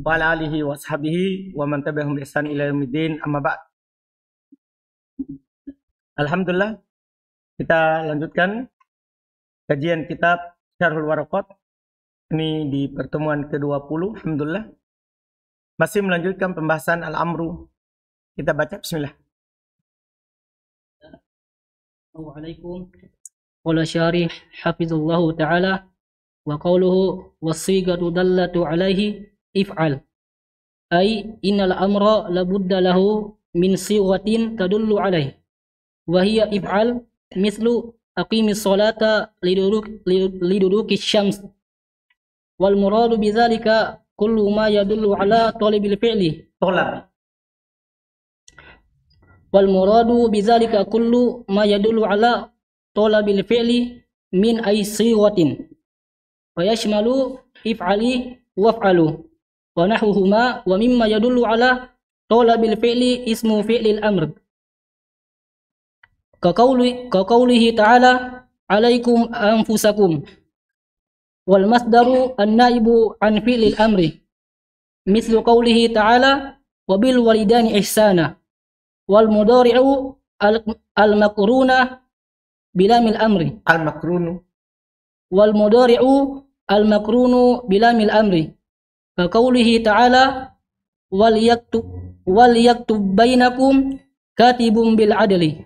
wa ala alihi wa sahbihi wa man tabi'ahum bi ihsan ila yaumiddin, amma ba'd. Alhamdulillah, kita lanjutkan kajian kitab Syarhul Waraqat. Ini di pertemuan ke-20, alhamdulillah. Masih melanjutkan pembahasan al-amru. Kita baca bismillah. Assalamualaikum. Qala syarih hafizallahu ta'ala wa qawluhu was-sigatu dallatu alaihi if'al. Ay innal amra labudda lahu min siwatin tadullu alaihi. Wa hiya if'al mislu aqimis salata liduruki syams. Wal muradu bidzalika kullu ma yadullu ala talibil fi'li. Wal muradu bidzalika kullu ma yadullu ala talabil fi'li min ay siwatin. Wa yashmalu if'ali waf'alu wa nahwuhuma wa mimma yadullu ala talabil fi'li ismu fi'lil amr. Ka qawlihi ta'ala alaikum anfusakum wal masdaru an-naibu an fi'lil amri mislu qawlihi ta'ala wa bil walidani ihsana wal mudari'u al-makruna bilamil amri wal mudari'u al-makrunu bilamil amri ka qawlihi ta'ala wal yaktub bainakum katibun bil adli.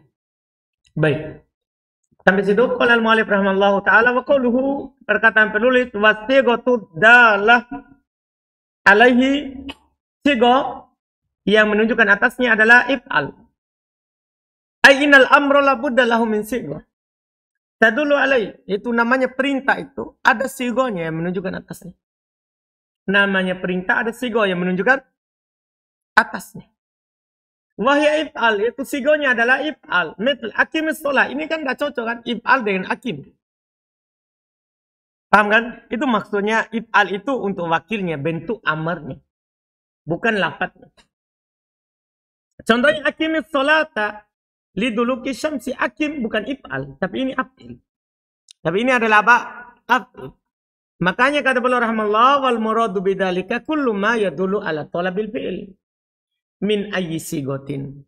Baik. Sampai situ qala al-mu'allif rahimallahu taala wa qawluhu, perkataan penulis wasighatu dalah alaihi, sigo yang menunjukkan atasnya adalah if'al. Ay innal amra la budda lahu min sigo. Tadullu alaihi, itu namanya perintah, itu ada sigonya yang menunjukkan atasnya. Namanya perintah ada sigo yang menunjukkan atasnya. Wahya if'al, itu sigonya adalah if'al. Mithl aqimis sholah, ini kan gak cocok kan if'al dengan aqim. Paham kan? Itu maksudnya if'al itu untuk wakilnya, bentuk amarnya, bukan lafadznya. Contohnya aqimis sholata liduluki syamsi, aqim bukan if'al, tapi ini af'il. Tapi ini adalah apa? Af'il. Makanya kata beliau rahimahullah, wal muradu bidzalika kullu ma yadullu ala talabil fi'il min ayyi sigotin.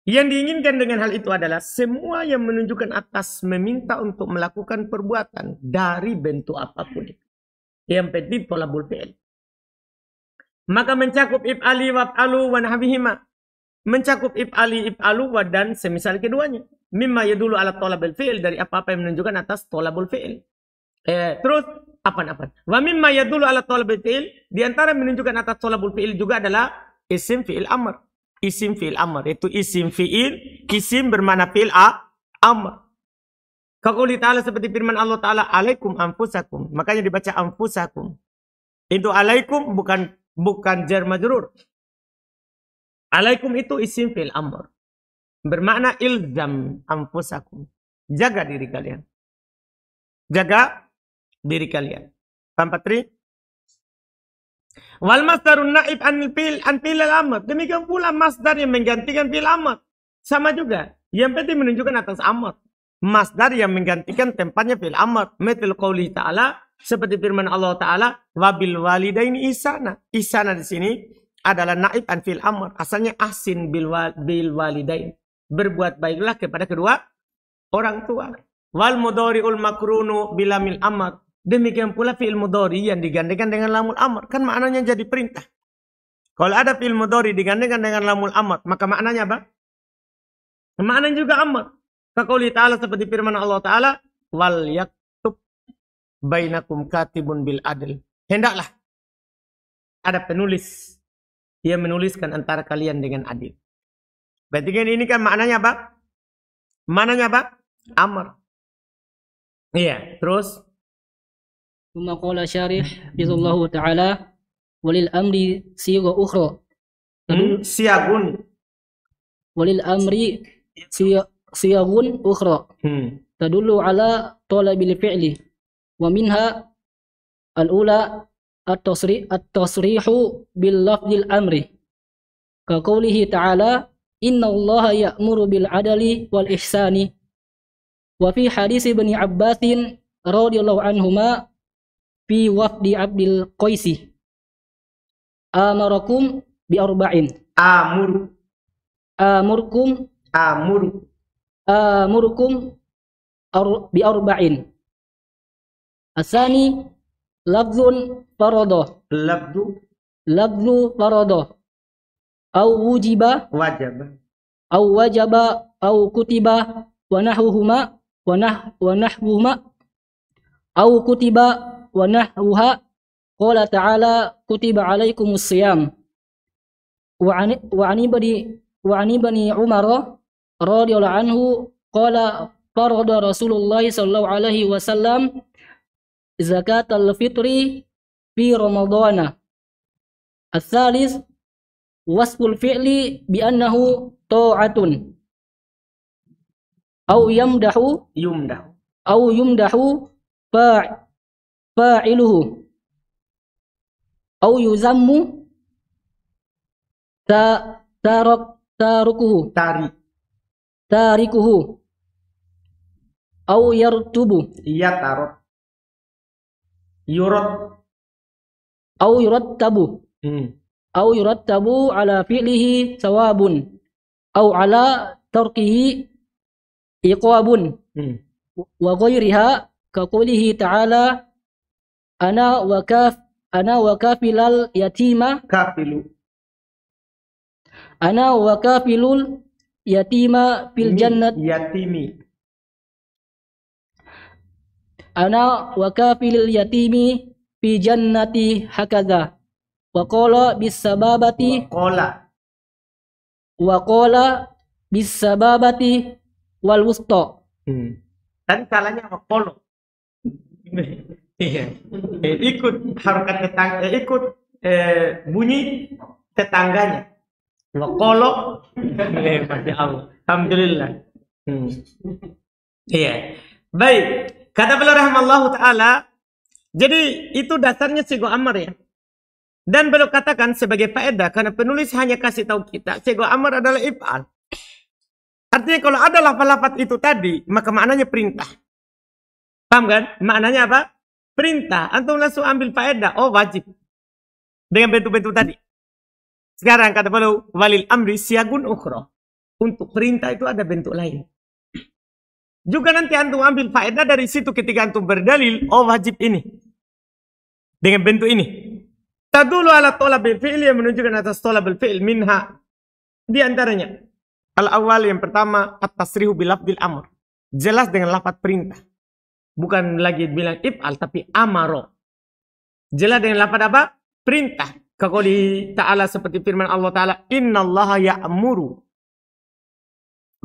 Yang diinginkan dengan hal itu adalah semua yang menunjukkan atas meminta untuk melakukan perbuatan dari bentuk apapun. Yang penting talabul fi'il. Maka mencakup if'ali waf'alu wa nahwihima. Mencakup if'ali, if'alu wa dan semisal keduanya. Mimma yadullu ala talabil fi'il, dari apa-apa yang menunjukkan atas talabul fi'il. Terus apa-apa. Wa mimma yadullu ala talabil fi'il, di antara menunjukkan atas talabul fi'il juga adalah isim fi'il amr. Isim fi'il amr itu isim fi'il, isim bermakna fi'il amr. Qauli ta'ala, seperti firman Allah Ta'ala alaikum anfusakum, makanya dibaca anfusakum. Itu alaikum bukan jar majrur. Alaikum itu isim fi'il amr, bermakna ilzam anfusakum, jaga diri kalian. Jaga diri kalian. Paham Patri? Wal masdarun naib an fi'il al-amr. Demikian pula masdar yang menggantikan fi'il amr. Sama juga. Yang penting menunjukkan atas amr. Masdar yang menggantikan tempatnya fi'il amr. Mithl qouli ta'ala, seperti firman Allah Ta'ala, wabil walidaini ihsana. Ihsana di sini adalah naib an fi'il amr. Asalnya ahsin bil walidain. Berbuat baiklah kepada kedua orang tua. Wal mudhari'ul makrunu bilamil amr. Demikian pula fi'il mudhari yang digandengkan dengan lamul amr, kan maknanya jadi perintah. Kalau ada fi'il mudhari digandengkan dengan lamul amr, maka maknanya apa? Maknanya juga amr. Kaqouli ta'ala, seperti firman Allah Ta'ala, wal yaktub bainakum katibun bil adl. Hendaklah ada penulis yang menuliskan antara kalian dengan adil. Berarti kan ini kan maknanya apa? Maknanya apa? Amr. Iya, terus Thumma qala syarih bizallahu ta'ala walil amri siga ukhra. Siagun. Walil amri siyagun ukhra. Tadullu ala talabil fi'li. Wa minha al-ula at-tasrihu bil lafzil amri. Ka qawlihi ta'ala inna allaha ya'muru bil adli wal ihsani. Wa fi hadis Ibnu Abbasin radhiyallahu anhuma fi wafdi Abdul Qaisi amarakum bi arba'in. Amurkum bi arba'in. Asani lafzun farada. Lafzu farada. Au wujiba. Au wajaba. Au kutiba. Wa nahwuhuma. Au kutiba wa nahwuha. Qala ta'ala kutiba alaikumus siyam. Wa ani bani Umar radhiyallahu anhu qala farada Rasulullah sallallahu alaihi wasallam zakatal fitri fi Ramadana. Ats-tsalits wasful fi'li bi annahu ta'atun. Au yumdahu fa'iluhu. Au yuzammu tarikuhu. Au yartubu. Au yurattabu ala fi'lihi sawabun. Au ala tarkihi iqabun. Wa ghairiha ka qoulihi ta'ala ana wa kafilal yatima ana wa kafilul yatima fil jannat ana wa kafilil yatimi fi jannati hakadha wa qala bis sababati wal wusta. Tadi salahnya waqolo. Ikut harokat tetangga, ikut bunyi tetangganya. Waqolo. Masya Allah. Alhamdulillah. Iya. Baik. Kata beliau rahimallahu ta'ala, jadi itu dasarnya sigo amar ya. Dan beliau katakan sebagai faedah, karena penulis hanya kasih tahu kita, sigo amar adalah if'al. Artinya kalau ada lafaz-lafaz itu tadi, maka maknanya perintah. Paham kan? Maknanya apa? Perintah. Antum langsung ambil faedah. Oh wajib. Dengan bentuk-bentuk tadi. Sekarang kata beliau, walil amri siyagun ukhra. Untuk perintah itu ada bentuk lain. Juga nanti antum ambil faedah dari situ ketika antum berdalil, oh wajib ini. Dengan bentuk ini. Tadulu ala tolabil fi'il yang menunjukkan atas tolabil fi'il minha. Di antaranya. Al-awwal yang pertama, at-tasrihu bilafdil amr. Jelas dengan lafaz perintah. Bukan lagi bilang if'al, tapi amaro. Jelas dengan lafaz apa? Perintah. Kaqouli ta'ala seperti firman Allah Ta'ala, innallaha ya'muru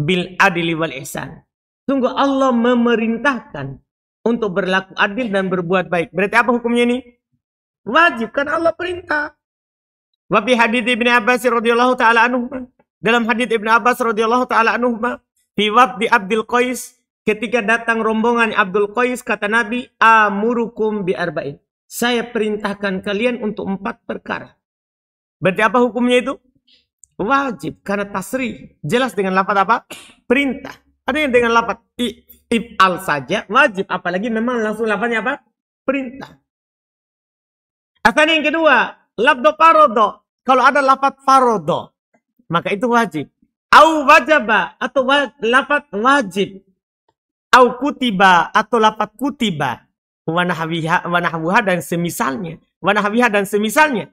bil adli wal ihsan. Sungguh Allah memerintahkan untuk berlaku adil dan berbuat baik. Berarti apa hukumnya ini? Wajib, kan Allah perintah. Wa fi hadits Ibnu Abbas radhiyallahu ta'ala anhu. Dalam hadits Ibnu Abbas radhiyallahu ta'ala anhu, fi wafdi Abdul Qais, ketika datang rombongan Abdul Qais, kata Nabi, amurukum bi arba'in. Saya perintahkan kalian untuk 4 perkara. Berarti apa hukumnya itu? Wajib, karena tasrih. Jelas dengan lafaz apa? Perintah. Ada yang dengan lafaz if'al saja wajib, apalagi memang langsung lafaznya apa? Perintah. Asal yang kedua, lafdhu farodo. Kalau ada lafaz farodo, maka itu wajib. Au wajaba, atau lafaz wajib. Au kutiba, atau lafaz kutiba. Wanahwiha dan semisalnya. Wanahwiha dan semisalnya.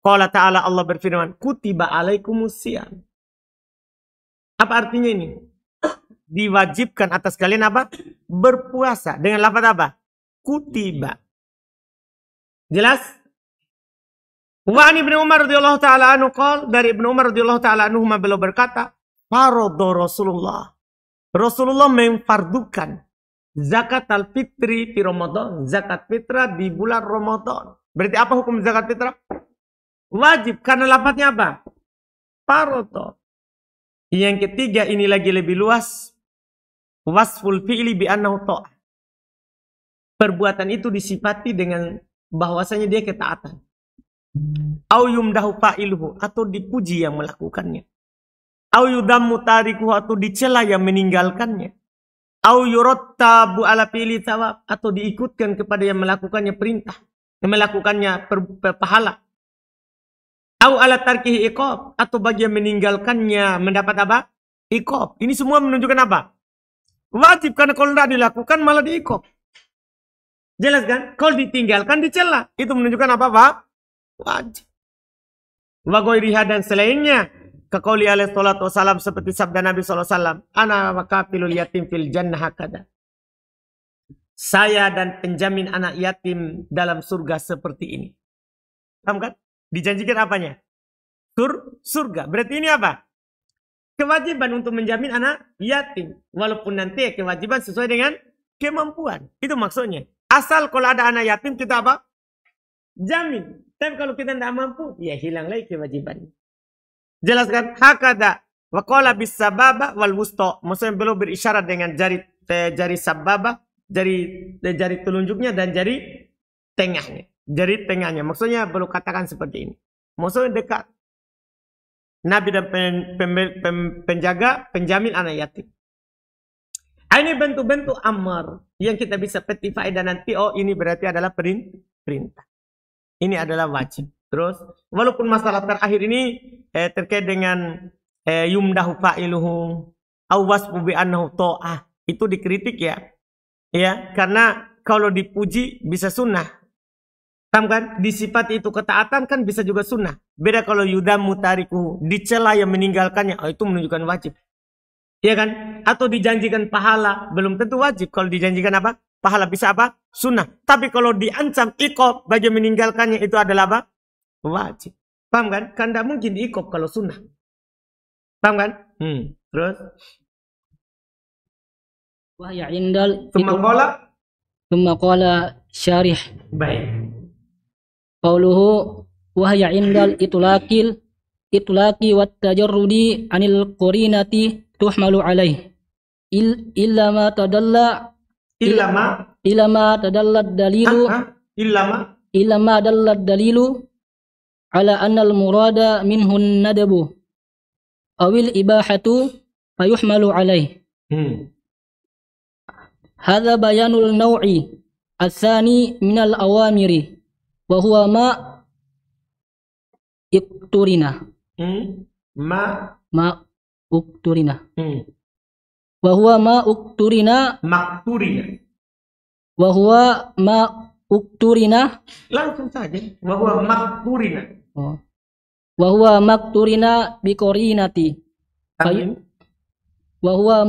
Qala ta'ala, Allah berfirman, kutiba alaikumus siyam. Apa artinya ini? Diwajibkan atas kalian apa? Berpuasa. Dengan lafaz apa? Kutiba. Jelas? Wa an Ibnu Umar radhiyallahu ta'ala anhu qala, dari Ibnu Umar radhiyallahu ta'ala anhu beliau berkata, faradha Rasulullah. Rasulullah memfardukan zakat al-fitri di Ramadan, zakat fitrah di bulan Ramadan. Berarti apa hukum zakat fitrah? Wajib, karena lafaznya apa? Faradha. Yang ketiga, ini lagi lebih luas. Wasful fi'li bi annahu ta'ah. Perbuatan itu disifati dengan bahwasanya dia ketaatan. Au yumdahu fa'iluhu, atau dipuji yang melakukannya. Au yudammu tarikuhu, atau dicela yang meninggalkannya. Au yurattabu ala fi'li thawab, atau diikutkan kepada yang melakukannya perintah, yang melakukannya pahala. Au ala tarkihi iqab, atau bagi yang meninggalkannya mendapat apa? Iqab. Ini semua menunjukkan apa? Wajib, karena kalau tidak dilakukan malah diiqab. Jelas kan? Kalau ditinggalkan dicela. Itu menunjukkan apa, Pak? Wajib. Wa ghairiha, dan selainnya. Kaqauli alaihi salatu wassalam, seperti sabda Nabi SAW. Ana wa kafilul yatim fil jannah hakada. Saya dan penjamin anak yatim dalam surga seperti ini. Paham kan? Dijanjikan apanya? Surga. Berarti ini apa? Kewajiban untuk menjamin anak yatim. Walaupun nanti kewajiban sesuai dengan kemampuan. Itu maksudnya. Asal kalau ada anak yatim kita apa? Jamin. Tapi kalau kita tidak mampu, ya hilang lagi kewajibannya. Jelaskan. Hakada. Wa qala bis sababa wal wusta. Maksudnya beliau berisyarat dengan jari sababa, jari telunjuknya dan jari tengahnya. Jari tengahnya. Maksudnya beliau katakan seperti ini. Maksudnya dekat. Nabi dan penjaga, penjamin anak yatim. Ini bentuk-bentuk amar yang kita bisa petik faedah nanti. Oh, ini berarti adalah perintah. Ini adalah wajib. Terus, walaupun masalah terakhir ini terkait dengan yumdahu fa'iluhu awwasbu bi'annahu ta'ah, itu dikritik ya. Ya, karena kalau dipuji bisa sunnah. Paham kan? Disifati itu ketaatan kan bisa juga sunnah. Beda kalau yudamu tariku, dicela yang meninggalkannya, oh, itu menunjukkan wajib. Iya kan? Atau dijanjikan pahala, belum tentu wajib. Kalau dijanjikan apa? Pahala bisa apa? Sunnah. Tapi kalau diancam iqab bagi meninggalkannya itu adalah apa? Wajib. Paham kan? Kan tidak mungkin iqab kalau sunnah. Paham kan? Terus? Wahya indal Tsumma qala syarih. Baik. Qauluhu wahya indal itlaqi wat tajarrudi anil qarinati tuhmalu alaih illa ma tadalla dalilu ala anna al murada minhun nadabu awil ibahatu fayuhmalu alaih. Hadza bayanul naw'i atsani minal awamiri wa huwa ma ikturina. Ma ukturina. Wa huwa ma ukturina. Makturina. Wa huwa ma ukturina. Langsung saja. Wa huwa makturina. Oh. Wa huwa makturina biqorinati. Wa huwa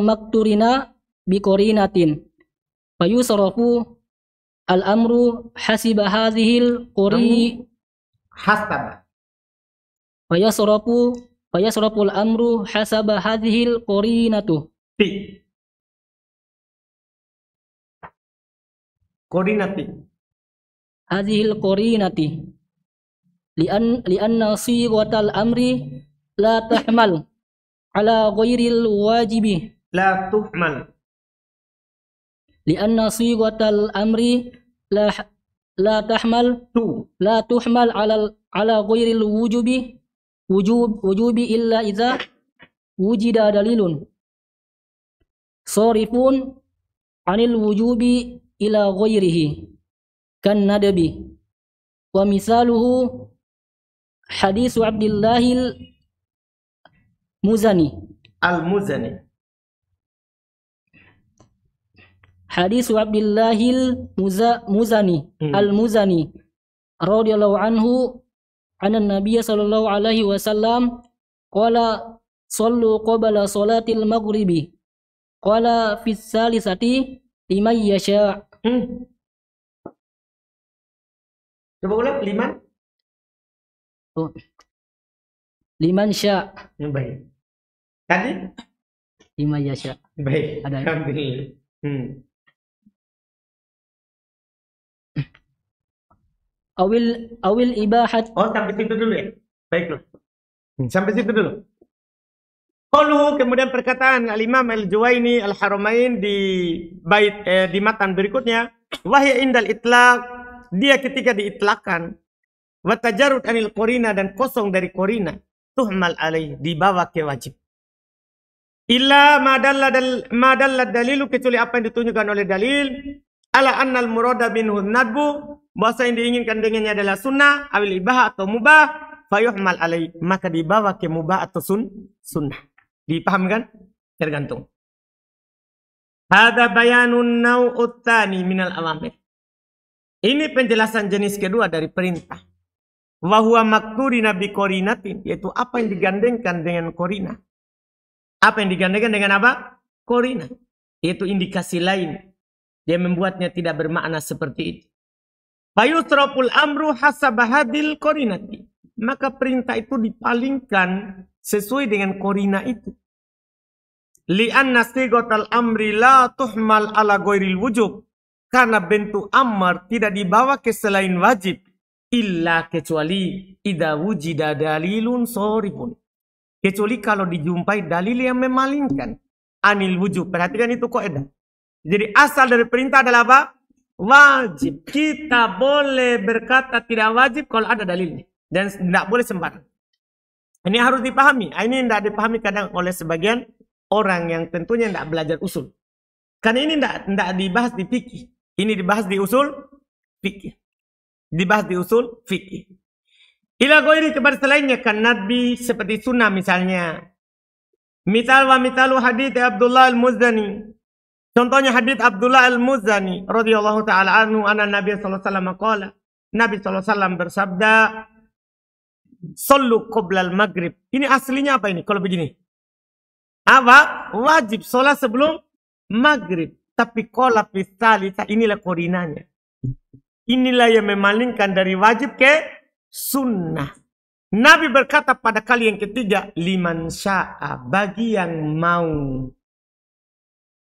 makturina biqorinatin. Fayusrafu al-amru hasiba hadhil qori hasaba. Fayasrafu al-amru hasaba hadhil qorinatu. Qorinati. Hadhil qorinati. Lianna sighatal amri la tahmal ala ghairil wajibi. La tuhmal. Lianna sighatal amri la tuhmal ala ghairil wujubi illa idza wujida dalilun sarifun anil wujubi ila ghairihi kan nadabi wa misaluhu hadisu Abdillahil Muzani Hadisu Abdillahil Muzani Al-Muzani radhiyallahu anhu anna Nabiy sallallahu alaihi wasallam qala sallu qabla salatil maghribi qala fi salisati liman yasha. Coba ulang liman sya. Baik. Tadi liman yasha. Baik. Ada. Alhamdulillah. Awil ibahat. Oh, sampai situ dulu ya. Baiklah. Sampai situ dulu. Qauluhu, kemudian perkataan Al-Imam Al-Juwaini Al-Haramain di bait di matan berikutnya, wahya indal itlaq, dia ketika diitlakkan, wa tajarrud anil qorina, dan kosong dari qorina, tuhmal alaih, dibawa ke wajib. Illa ma dalla dalilu, kecuali apa yang ditunjukkan oleh dalil, ala annal murada minhu nadbu, bahasa yang diinginkan dengannya adalah sunnah, awil ibah atau mubah, fayuhmal alaih, maka dibawa ke mubah atau sunnah. Dipaham kan? Tergantung. Hada bayanun naw'ut tsani minal awamir. Ini penjelasan jenis kedua dari perintah. Wa huwa makturina bi qorinatin, yaitu apa yang digandengkan dengan korina. Apa yang digandengkan dengan apa? Korina. Yaitu indikasi lain yang membuatnya tidak bermakna seperti itu. Fayusraful amru hasaba hadil korinati. Maka perintah itu dipalingkan sesuai dengan korina itu. Li'anna sigotal amri la tuhmal ala ghairil wujub. Karena bentuk amar tidak dibawa ke selain wajib. Illa kecuali idza wujida dalilun sorifun. Kecuali kalau dijumpai dalil yang memalingkan. Anil wujub. Perhatikan itu kaidah. Jadi asal dari perintah adalah apa? Wajib. Kita boleh berkata tidak wajib kalau ada dalilnya. Dan tidak boleh sembarang. Ini harus dipahami. Ini tidak dipahami kadang oleh sebagian orang yang tentunya tidak belajar usul. Karena ini tidak dibahas di fikih. Ini dibahas di usul fikih. Dibahas di usul fikih. Ila ghairi kepada selainnya kan nabi seperti sunnah misalnya. Misal wa mitalu hadits Abdullah al-Muzani. Contohnya hadits Abdullah al-Muzani radhiyallahu taala anhu anna Nabi sallallahu alaihi wasallam qala. Nabi sallallahu alaihi wasallam bersabda, "Shallu qabla al-maghrib." Ini aslinya apa ini kalau begini? Apa? Wajib salat sebelum maghrib. Tapi qala fi tsalitsah, inilah korinanya. Inilah yang memalingkan dari wajib ke sunnah. Nabi berkata pada kali yang ketiga, liman sya'a, bagi yang mau.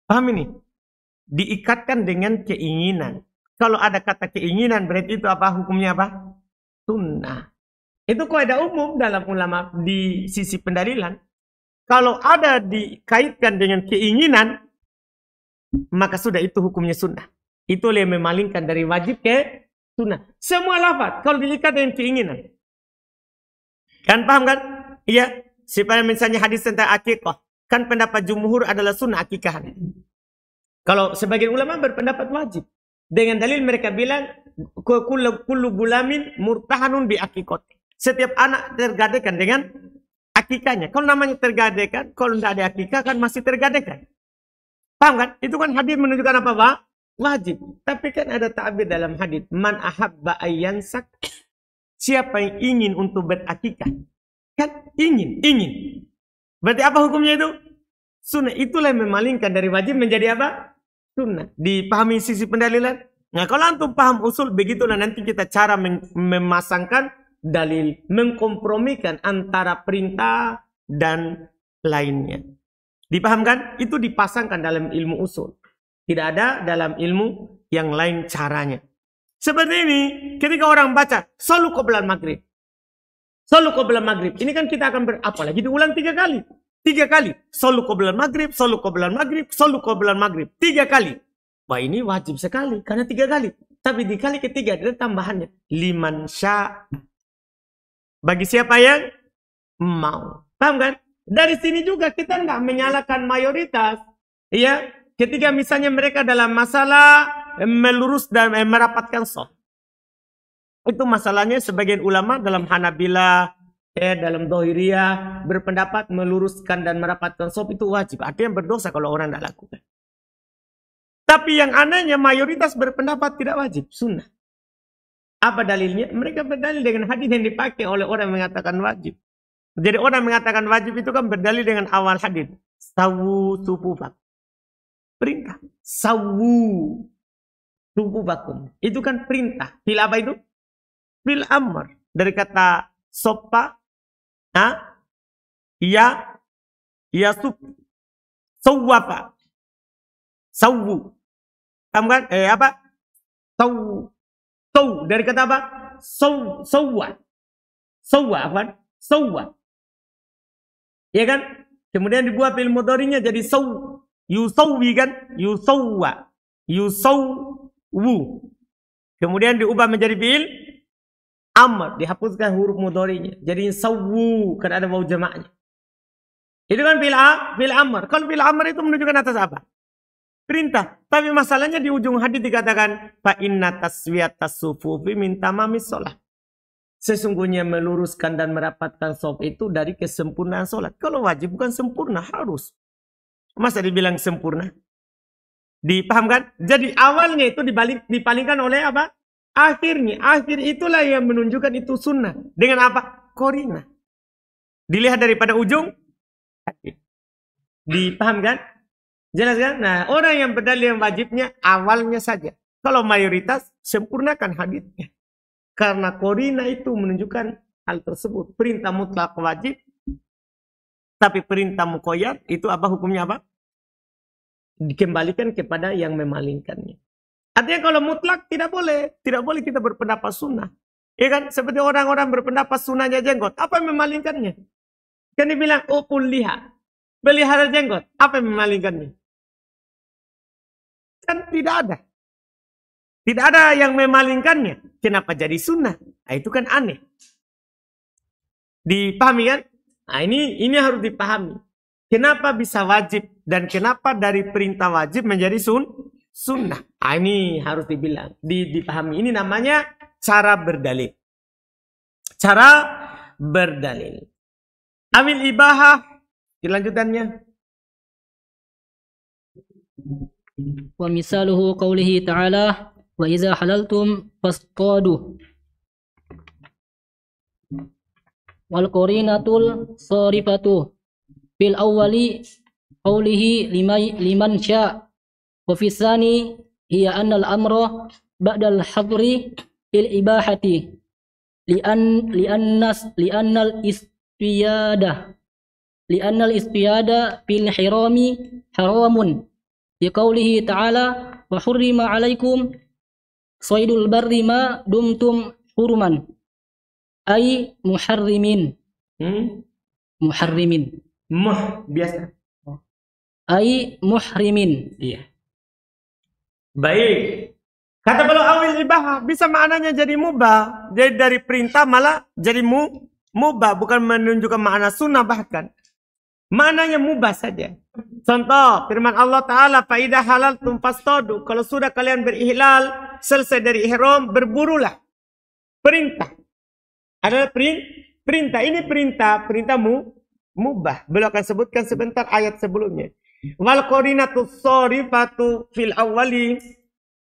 Paham ini? Diikatkan dengan keinginan. Kalau ada kata keinginan, berarti itu apa hukumnya apa? Sunnah. Itu kaidah umum dalam ulama di sisi pendalilan. Kalau ada dikaitkan dengan keinginan, maka sudah itu hukumnya sunnah. Itu yang memalingkan dari wajib ke sunnah. Semua lafaz kalau diikat dengan keinginan. Kan paham kan? Iya. Seperti misalnya hadis tentang akikah. Kan pendapat jumhur adalah sunnah akikah. Kalau sebagian ulama berpendapat wajib. Dengan dalil mereka bilang, kullu gulamin murtahanun bi akikot. Setiap anak tergadekan dengan akikahnya. Kalau namanya tergadekan, kalau tidak ada akikah kan masih tergadekan. Paham kan? Itu kan hadis menunjukkan apa, Pak? Wajib. Tapi kan ada ta'bir dalam hadis, man ahabba ayyansak. Siapa yang ingin untuk berakikah? Kan ingin. Berarti apa hukumnya itu? Sunnah. Itulah yang memalingkan dari wajib menjadi apa? Sunnah. Dipahami sisi pendalilan? Nah, kalau antum paham usul, begitulah nanti kita cara memasangkan dalil, mengkompromikan antara perintah dan lainnya. Dipahamkan? Itu dipasangkan dalam ilmu usul. Tidak ada dalam ilmu yang lain caranya. Seperti ini, ketika orang baca, solu qoblal maghrib. Solu qoblal maghrib. Ini kan kita akan apalagi diulang 3 kali. 3 kali. Solu qoblal maghrib, solu qoblal maghrib, solu qoblal maghrib. 3 kali. Wah, ini wajib sekali, karena 3 kali. Tapi di kali ketiga, ada tambahannya. Liman sya. Bagi siapa yang mau. Paham kan? Dari sini juga kita tidak menyalahkan mayoritas. Iya. Ketika misalnya mereka dalam masalah melurus dan merapatkan soft. Itu masalahnya sebagian ulama dalam Hanabilah, dalam Dhahiriyah berpendapat meluruskan dan merapatkan soft itu wajib. Artinya berdosa kalau orang tidak lakukan. Tapi yang anehnya mayoritas berpendapat tidak wajib, sunnah. Apa dalilnya? Mereka berdalil dengan hadis yang dipakai oleh orang yang mengatakan wajib. Jadi orang mengatakan wajib itu kan berdalil dengan awal hadis. Sawu sufufak. Perintah. Sawu sufufakum. Itu kan perintah. Fil apa itu? Fil amr. Dari kata sopa. Ya suf. Sawwafa. Sawu. Kamu kan? Apa? Sawu. Saw. Dari kata apa? Sawwa. Sawwa apa? Sawwa. Ya kan? Kemudian dibuat fil mudhari'nya jadi saw. Yusawwi kan? Yusawwa. Yusawwu. Kemudian diubah menjadi fi'il amr. Dihapuskan huruf mudhari'nya. Jadi sawwu. Karena ada waw jamaknya. Itu kan fi'il amr. Kalau fi'il amr itu menunjukkan atas apa? perintah. Tapi masalahnya di ujung hadis dikatakan fa inna taswiyatas sufufi min tamamis shalah. Sesungguhnya meluruskan dan merapatkan shaf itu dari kesempurnaan sholat. Kalau wajib bukan sempurna, harus. Masa dibilang sempurna? Dipahamkan? Jadi awalnya itu dipalingkan oleh apa? Akhirnya. Akhir itulah yang menunjukkan itu sunnah. Dengan apa? Korina. Dilihat daripada ujung. Dipahamkan? Jelas kan? Nah, orang yang berdalil yang wajibnya awalnya saja. Kalau mayoritas, sempurnakan hadisnya. Karena korina itu menunjukkan hal tersebut. Perintah mutlak wajib. Tapi perintah muqayyad itu apa hukumnya apa? Dikembalikan kepada yang memalingkannya. Artinya kalau mutlak tidak boleh. Tidak boleh kita berpendapat sunnah. Ya kan? Seperti orang-orang berpendapat sunnahnya jenggot. Apa yang memalingkannya? Kan dibilang, upul liha. Pelihara jenggot. Apa yang memalingkannya? Kan tidak ada. Tidak ada yang memalingkannya. Kenapa jadi sunnah? Nah, itu kan aneh. Dipahami kan? Nah, ini harus dipahami. Kenapa bisa wajib dan kenapa dari perintah wajib menjadi sunnah? Nah, ini harus dipahami. Ini namanya cara berdalil. Cara berdalil. Awil ibahah. Kelanjutannya. Wa misaluhu qawlihi ta'ala wa idza halaltum fastadu wal qarinatul sarifatu fil awwali qawlihi liman sya wa fi tsani hiya anna al amra ba'da al hadri fil ibahati li'anna al istiyada fil hirami haramun di qawlihi ta'ala wa hurrima 'alaikum saydul barri ma dumtum huruman ay muharrimin. Muharrimin. Biasa. Ay muhrimin. Iya. Baik. Kata beliau awil ibahah bisa maknanya jadi mubah. Jadi dari perintah malah jadi mubah, bukan menunjukkan makna sunnah bahkan. Maknanya mubah saja. Contoh firman Allah Ta'ala fa idza halaltum fastadu. Kalau sudah kalian berihlal, selesai dari ihram, berburulah. Perintah. Adalah perintah. Ini perintah mubah. Beliau akan sebutkan sebentar ayat sebelumnya. Wal qarinatu sarifatu fil awwali.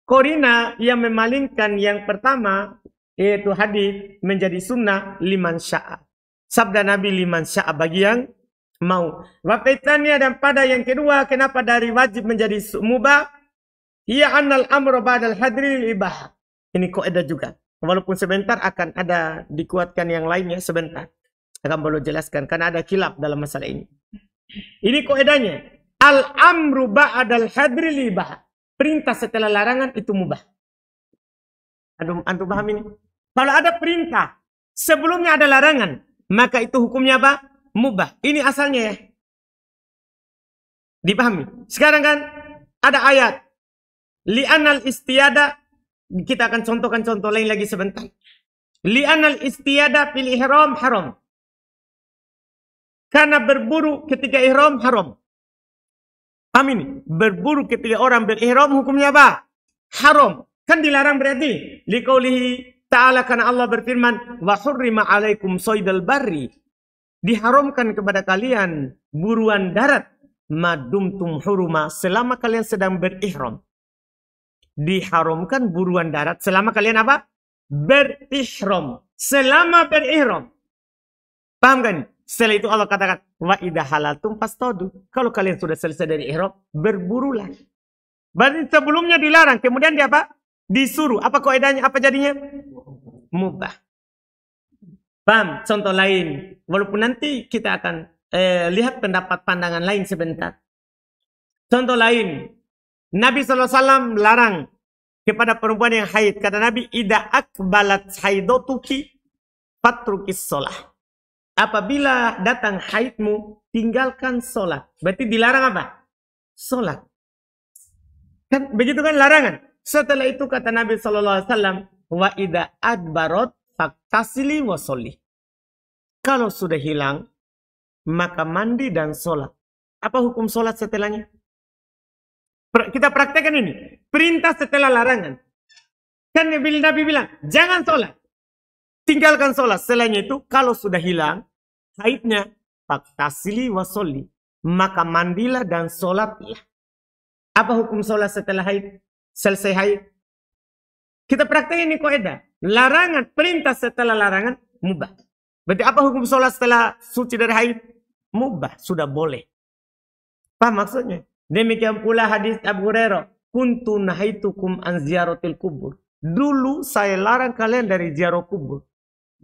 Korina yang memalingkan yang pertama yaitu hadis menjadi sunnah liman sya'a. Sabda Nabi liman sya'a bagi yang mau. Wakaitannya dan pada yang kedua kenapa dari wajib menjadi mubah? Ya annal amru ba'dal hadri ibah. Ini kaidah juga. Walaupun sebentar akan ada dikuatkan yang lainnya sebentar. Akan perlu jelaskan karena ada khilaf dalam masalah ini. Ini kaidahnya. Al amru ba'dal hadri ibah. Perintah setelah larangan itu mubah. Antum paham ini? Kalau ada perintah sebelumnya ada larangan, maka itu hukumnya apa? Mubah. Ini asalnya ya. Dipahami. Sekarang kan ada ayat. Li'anal istiyada. Kita akan contohkan contoh lain lagi sebentar. Li'anal istiyada fil ihram haram. Karena berburu ketika ihram haram. Paham ini? Berburu ketika orang berihram hukumnya apa? Haram. Kan dilarang berarti. Liqaulihi ta'ala karena Allah berfirman. Wa hurrima alaikum saydal barri. Diharamkan kepada kalian buruan darat. Madumtum huruma. Selama kalian sedang berihram. Diharamkan buruan darat. Selama kalian apa? Berihram. Selama berihram. Paham kan? Setelah itu Allah katakan, wa idza halaltum fastadu. Kalau kalian sudah selesai dari ihram, berburulah. Berarti sebelumnya dilarang, kemudian dia apa? Disuruh. Apa kaidahnya? Apa jadinya? Mubah. Paham? Contoh lain. Walaupun nanti kita akan lihat pendapat pandangan lain sebentar. Contoh lain. Nabi SAW larang kepada perempuan yang haid. Kata Nabi, idza akbalat haidotuki fatrukis sholah. Apabila datang haidmu, tinggalkan sholat. Berarti dilarang apa? Sholat. Kan begitu kan larangan. Setelah itu kata Nabi SAW, wa idza adbarot faktasili wa sholli. Kalau sudah hilang, maka mandi dan sholat. Apa hukum sholat setelahnya? Kita praktekkan ini. Perintah setelah larangan. Kan Nabi bilang, jangan sholat. Tinggalkan sholat. Selain itu, kalau sudah hilang haidnya, faktasili wasolli, maka mandilah dan sholatlah. Apa hukum sholat setelah haid? Selesai haid? Kita praktekkan ini kaidah. Larangan, perintah setelah larangan, mubah. Berarti apa hukum sholat setelah suci dari haid? Mubah, sudah boleh. Paham maksudnya? Demikian pula hadis Abu Hurairah, kuntu nahaitukum an ziyaratil kubur. Dulu saya larang kalian dari ziarah kubur.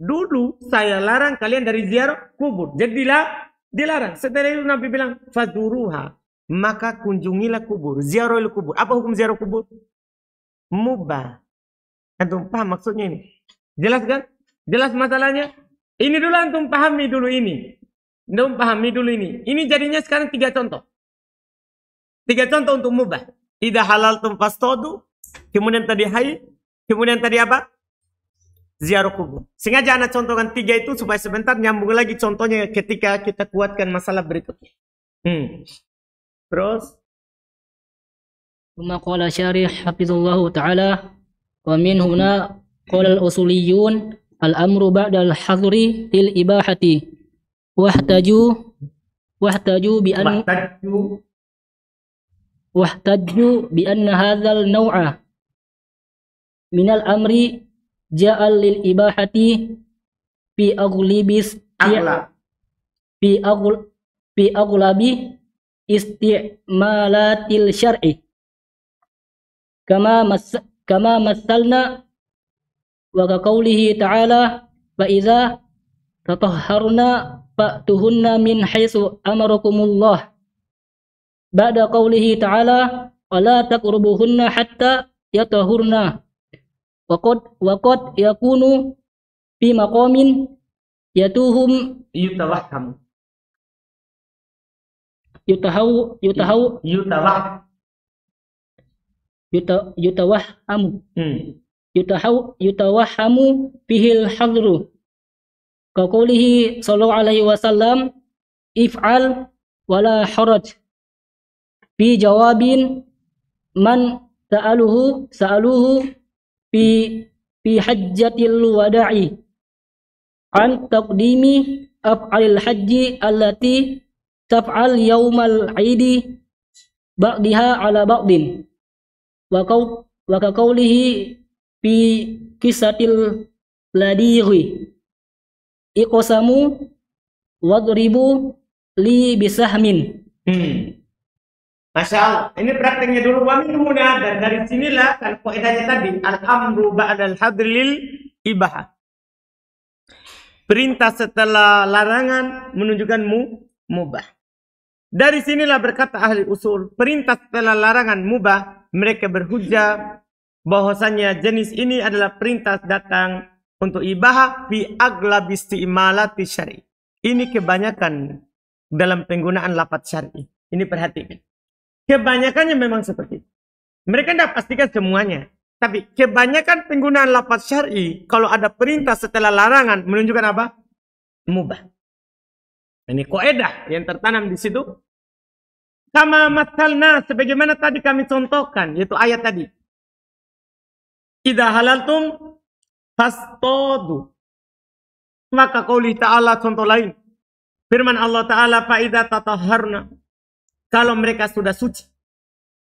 Dulu saya larang kalian dari ziarah kubur. Jadilah dilarang. Setelah itu Nabi bilang, fazuruha, maka kunjungilah kubur. Ziarah kubur. Apa hukum ziarah kubur? Mubah. Antum paham maksudnya ini? Jelas kan? Jelas masalahnya? Ini dulu antum pahami dulu ini. Antum pahami dulu ini. Ini jadinya sekarang 3 contoh. 3 contoh untuk mubah. Idza halaltum fastodu. Kemudian tadi haid. Kemudian tadi apa? Ziarah kubur. Sengaja anak contohkan 3 itu supaya sebentar nyambung lagi contohnya ketika kita kuatkan masalah berikutnya. Terus. ثم قال شارح حفظه الله تعالى ومن هنا قال الأصوليون الأمر بعد الحظر للإباحة واحتجوا بأن هذا النوع من الأمر جاء للإباحة في أغلب استعمالات الشرع كما مثلنا وكقوله تعالى فإذا تطهرنا فأتوهن من حيث أمركم الله بعد قوله تعالى ولا تقربوهن حتى يطهرن وقد يكون في مقام يتوهم يتوهم فيه الحظر كقوله صلى الله عليه وسلم افعل ولا حرج في جواب من سألوه في حجة الوداع عن تقديم أفعال الحج التي تفعل يوم العيد بعضها على بعض وكقوله في قصة البليغ اقسموا واضربوا لي بسهم. Masya Allah. Ini prakteknya dulu. Wa min huna, dan dari sinilah kan kaidahnya tadi, al-amru ba'dal hadril ibahah. Perintah setelah larangan menunjukkan mubah. Dari sinilah berkata ahli usul, perintah setelah larangan mubah, mereka berhujjah bahwasanya jenis ini adalah perintah datang untuk ibahah fi aglabi isti'malati syar'i. Ini kebanyakan dalam penggunaan lafaz syar'i. Ini perhatikan. Kebanyakannya memang seperti itu. Mereka tidak pastikan semuanya. Tapi kebanyakan penggunaan lafaz syar'i, kalau ada perintah setelah larangan, menunjukkan apa? Mubah. Ini kaidah yang tertanam di situ. Kama mathalna, sebagaimana tadi kami contohkan, yaitu ayat tadi. Idza halaltum fastodu. Maka qauli ta'ala contoh lain. Firman Allah Ta'ala, fa'idha tatahharna. Kalau mereka sudah suci.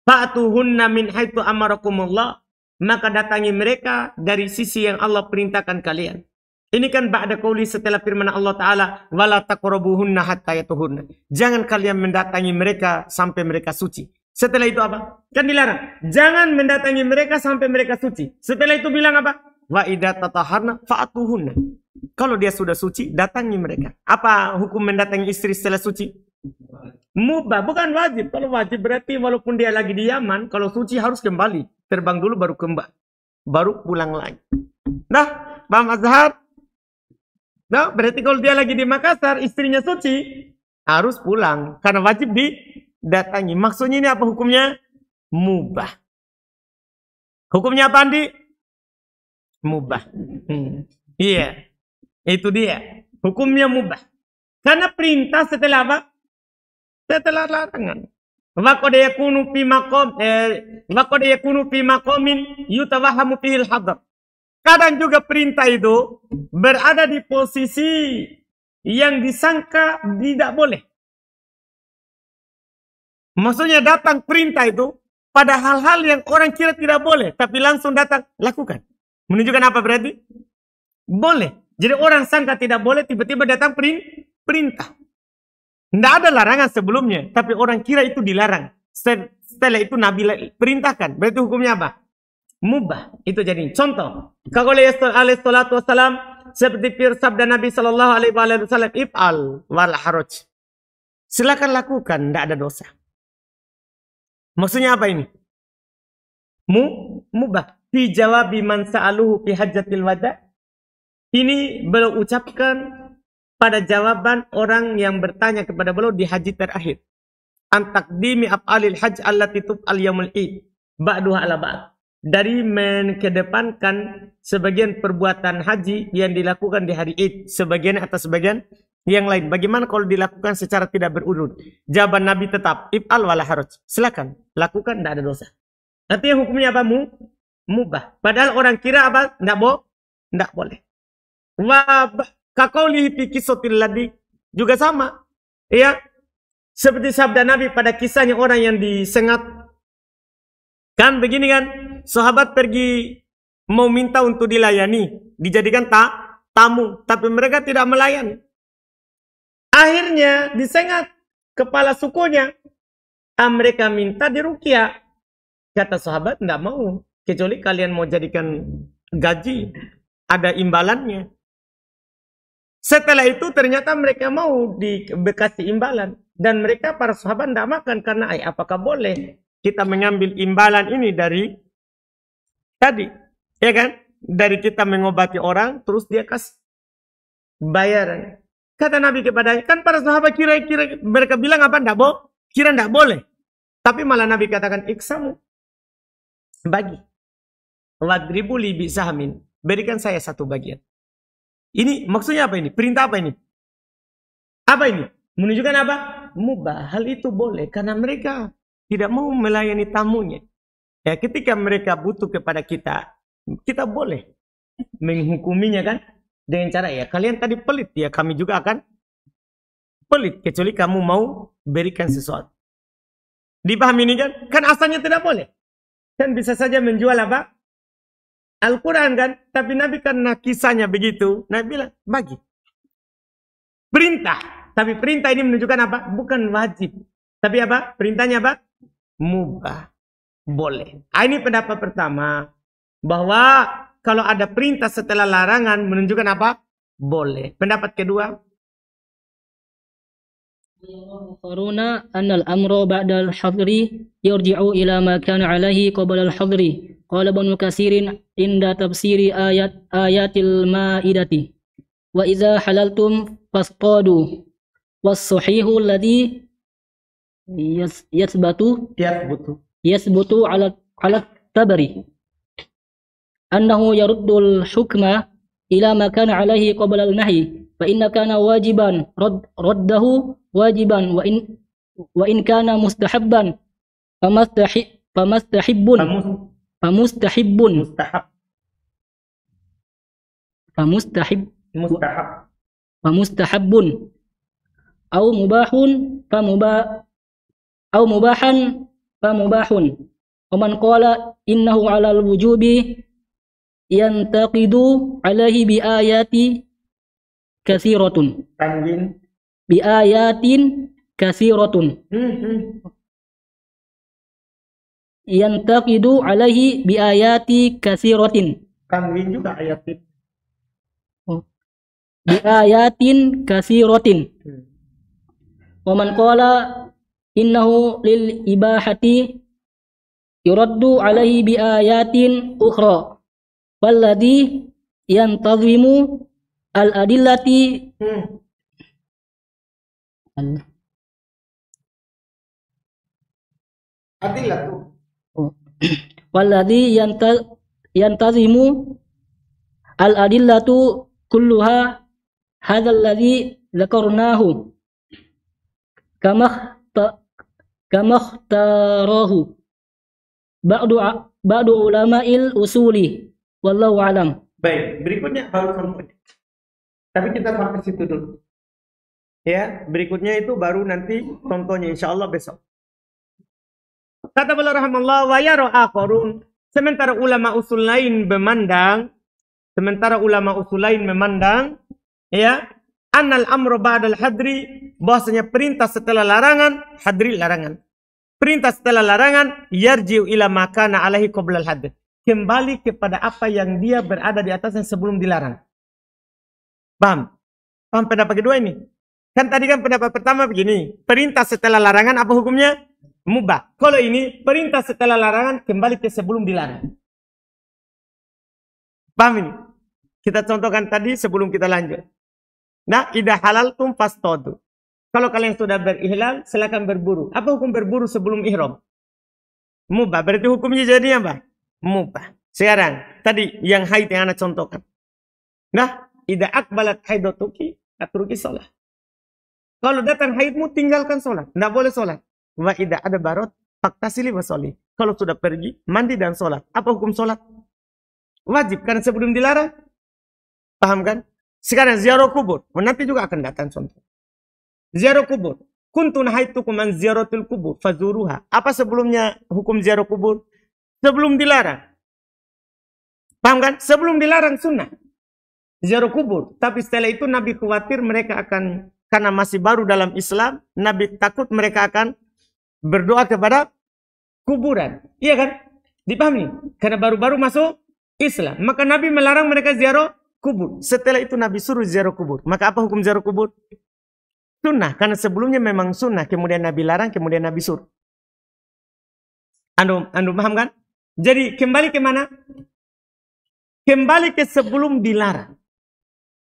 Fa'atuhunna min haitsu amarakumullah. Maka datangi mereka dari sisi yang Allah perintahkan kalian. Ini kan ba'da qauli setelah firman Allah Ta'ala. Wala taqrabuhunna hatta yatuhunna. Jangan kalian mendatangi mereka sampai mereka suci. Setelah itu apa? Kan dilarang. Jangan mendatangi mereka sampai mereka suci. Setelah itu bilang apa? Wa idza tatahharna fa'atuhunna. Kalau dia sudah suci, datangi mereka. Apa hukum mendatangi istri setelah suci? Mubah, bukan wajib. Kalau wajib berarti walaupun dia lagi di Yaman, kalau suci harus kembali. Terbang dulu baru kembali. Baru pulang lagi. Nah, Bang Azhar. Nah, berarti kalau dia lagi di Makassar, istrinya suci, harus pulang. Karena wajib didatangi. Maksudnya ini apa hukumnya? Mubah. Hukumnya apa, Andi? Mubah. Iya. Itu dia. Hukumnya mubah. Karena perintah setelah apa? Setelah larangan. wa qad yakunu fi maqamin yutawahamu fihi al-hadar. Kadang juga perintah itu berada di posisi yang disangka tidak boleh. Maksudnya datang perintah itu pada hal-hal yang orang kira tidak boleh, tapi langsung datang lakukan. Menunjukkan apa berarti? Boleh. Jadi orang sangka tidak boleh, tiba-tiba datang perintah. Tidak ada larangan sebelumnya, tapi orang kira itu dilarang. Setelah itu Nabi perintahkan. Berarti hukumnya apa? Mubah. Itu jadi contoh. Kalau alaihi salatu wassalam, seperti sabda Nabi sallallahu alaihi wasallam, if'al wal haraj. Silakan lakukan, tidak ada dosa. Maksudnya apa ini? Mubah. Fi jawabi man sa'aluhu fi hajjatil wada. Ini beliau ucapkan pada jawaban orang yang bertanya kepada beliau di haji terakhir. An taqdimi af'alil hajj allati tuf'al yaumul id ba'duha ala ba'd. Dari mengedepankan sebagian perbuatan haji yang dilakukan di hari Id, sebagian atas sebagian yang lain. Bagaimana kalau dilakukan secara tidak berurut? Jawaban Nabi tetap, if'al wala haraj. Silakan, lakukan, tidak ada dosa. Artinya hukumnya apa? Mubah. Padahal orang kira apa? Tidak boleh. Wa kaqaulihi fi qissatil ladzi juga sama. Ya. Seperti sabda Nabi pada kisahnya orang yang disengat. Kan begini kan? Sahabat pergi mau minta untuk dilayani, dijadikan tamu, tapi mereka tidak melayani. Akhirnya disengat kepala sukunya. Mereka minta diruqyah. Kata sahabat, tidak mau. Kecuali kalian mau jadikan gaji, ada imbalannya. Setelah itu ternyata mereka mau dikasih imbalan. Dan mereka para sahabat tidak makan karena apakah boleh kita mengambil imbalan ini dari tadi, ya kan? Dari kita mengobati orang, terus dia kasih bayaran. Kata Nabi kepadanya, kan para sahabat kira-kira mereka bilang apa? Kira tidak boleh. Tapi malah Nabi katakan, iksamu, bagi. Wadribu li bisahmin, berikan saya satu bagian. Ini maksudnya apa ini? Perintah apa ini? Apa ini? Menunjukkan apa? Mubah. Hal itu boleh karena mereka tidak mau melayani tamunya. Ya, ketika mereka butuh kepada kita, kita boleh menghukuminya kan dengan cara ya kalian tadi pelit, ya kami juga akan pelit kecuali kamu mau berikan sesuatu. Dipahami ini kan? Kan asalnya tidak boleh. Kan bisa saja menjual apa? Al-Quran kan? Tapi Nabi karena kisahnya begitu, Nabi bilang bagi. Perintah. Tapi perintah ini menunjukkan apa? Bukan wajib. Tapi apa? Perintahnya apa? Mubah. Boleh. Ini pendapat pertama. Bahwa kalau ada perintah setelah larangan menunjukkan apa? Boleh. Pendapat kedua. Qaruna anal amru ba'dal hadri yarji'u ila ma kana alaihi qabla al hadri. Qala Ibnu Katsirin inda tafsiri ayatil maidati. Wa idza halaltum fasqadu. Was sahihu alladhi yasbutu ala tabari annahu yaruddul hukma ila ma kana alaihi qabla al nahi fa inna kana wajiban raddahu wajiban wa in kana mustahabban famustahabbun au mubahan famubahun wa man qala innahu 'alal wujubi yantaqidu 'alaihi bi ayati katsiratun bi ayatin katsiratun yantaqidu 'alaihi bi ayati katsiratin Tanwin juga ayatin. Bi ayatin katsiratin wa man qala innahu lil ibahati yuraddu alaihi bi ayatin ukhra walladhi yantazimu al adillati Adillatu. walladhi yantazimu al adillatu kulluha hadzal ladzi dzakarnahu kama kama ikhtarahu ba'du ulama'il usuli wallahu alam. Baik, berikutnya baru contohnya. Tapi kita sampai situ dulu. Ya, berikutnya itu baru nanti contohnya insyaallah besok. Kata beliau rahimahullah wa yara akharun, sementara ulama usul lain memandang ya, annal amru ba'dal hadri, bahwasanya perintah setelah larangan, hadri larangan. Perintah setelah larangan yarji'u ila ma kana alaihi qablal hadr. Kembali kepada apa yang dia berada di atasnya sebelum dilarang. Paham? Paham pendapat kedua ini? Kan tadi kan pendapat pertama begini, perintah setelah larangan apa hukumnya? Mubah. Kalau ini perintah setelah larangan kembali ke sebelum dilarang. Paham ini? Kita contohkan tadi sebelum kita lanjut. Nah, idza halaltum fastadu. Kalau kalian sudah berihlal, silakan berburu. Apa hukum berburu sebelum ihram? Mubah. Berarti hukumnya jadi apa? Mubah. Sekarang, tadi yang haid yang anak contohkan. Nah, idza akbalat haidatuki atruki sholat. Kalau datang haidmu, tinggalkan sholat. Tidak boleh sholat. Wa idza ada barot, faktasili wa sholli. Kalau sudah pergi, mandi dan sholat. Apa hukum sholat? Wajib, karena sebelum dilarang. Paham kan? Sekarang ziarah kubur. Nanti juga akan datang contoh. Ziarah kubur. Kuntun haitukum an ziaratul kubur fazuruha. Apa sebelumnya hukum ziarah kubur? Sebelum dilarang. Paham kan? Sebelum dilarang sunnah. Ziarah kubur. Tapi setelah itu Nabi khawatir mereka akan, karena masih baru dalam Islam, Nabi takut mereka akan berdoa kepada kuburan. Iya kan? Dipahami? Karena baru-baru masuk Islam. Maka Nabi melarang mereka ziarah kubur. Setelah itu Nabi suruh ziarah kubur. Maka apa hukum ziarah kubur? Sunnah. Karena sebelumnya memang sunnah. Kemudian Nabi larang, kemudian Nabi suruh. Anda paham kan? Jadi kembali ke mana? Kembali ke sebelum dilarang.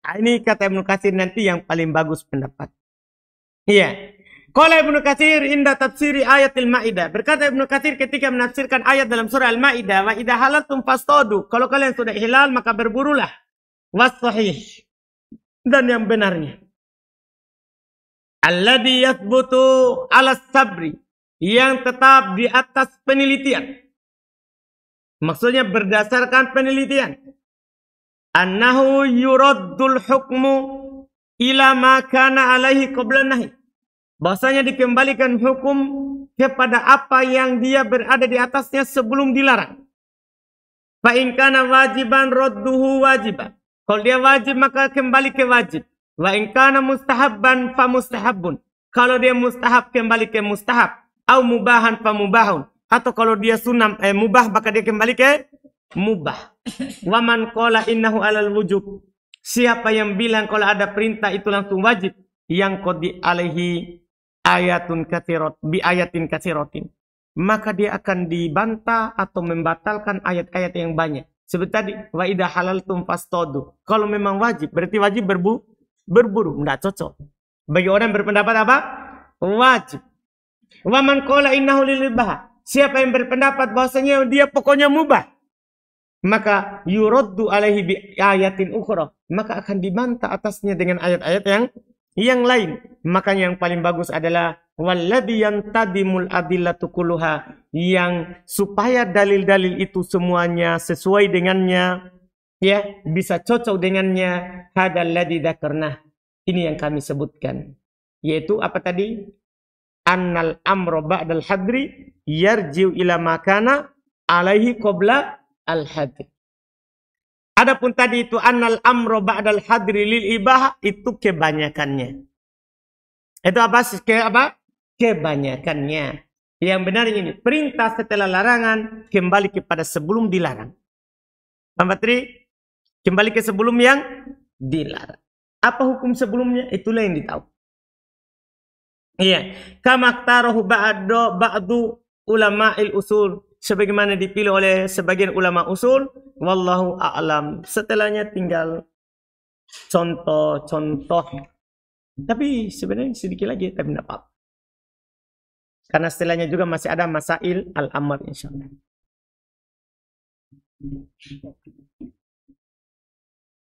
Nah, ini kata Ibnu Katsir nanti yang paling bagus pendapat. Iya. Qala Ibnu Katsir inda tafsiri ayatil Maidah. Berkata Ibnu Katsir ketika menafsirkan ayat dalam surah Al-Maidah, wa idza halaltum fastadu. Kalau kalian sudah hilal maka berburulah. Was sahih. Dan yang benarnya. Alladhi yathbutu ala sabri. Yang tetap di atas penelitian. Maksudnya berdasarkan penelitian. Annahu yuraddul hukmu ila ma kana alaihi qabla nahi. Bahwasanya dikembalikan hukum kepada apa yang dia berada di atasnya sebelum dilarang. Fa in kana wajiban radduhu wajiban. Kalau dia wajib maka kembali ke wajib. Wa in kana mustahabban fa mustahabbun. Kalau dia mustahab kembali ke mustahab. Au mubahan fa mubahun. Atau kalau dia sunnah mubah maka dia kembali ke mubah. Wa man qala innahu alal wujub. Siapa yang bilang kalau ada perintah itu langsung wajib, yang qadi alaihi ayatun katsirat bi ayatin katsiratin. Maka dia akan dibantah atau membatalkan ayat-ayat yang banyak. Seperti tadi, wa idza halaltum fastadu. Kalau memang wajib, berarti wajib berburu, enggak cocok. Bagi orang berpendapat apa? Wajib. Wa man qala innahu lil ibah. Siapa yang berpendapat bahwasanya dia pokoknya mubah, maka yuraddu alaihi bi ayatin ukhra, maka akan dibantah atasnya dengan ayat-ayat yang lain. Maka yang paling bagus adalah walladzi yantadimul adillatu kulluha, yang supaya dalil-dalil itu semuanya sesuai dengannya, ya, bisa cocok dengannya. Hadzal ladzi dzakarna, ini yang kami sebutkan, yaitu apa tadi? Annal amru ba'dal hadri yarji'u ila makana alaihi qabla al-hadri. Adapun tadi itu annal amru ba'dal hadri lil ibah, itu kebanyakannya. Itu apa? Kebanyakannya. Yang benar ini, perintah setelah larangan kembali kepada sebelum dilarang. Patri, kembali ke sebelum yang dilarang. Apa hukum sebelumnya? Itulah yang ditahu. Iya, kama tarahu ba'du ulama'il usul, sebagaimana dipilih oleh sebagian ulama usul. Wallahu a'lam. Setelahnya tinggal contoh-contoh. Tapi sebenarnya sedikit lagi, tapi tidak apa-apa. Karena setelahnya juga masih ada masail al-amr insyaallah.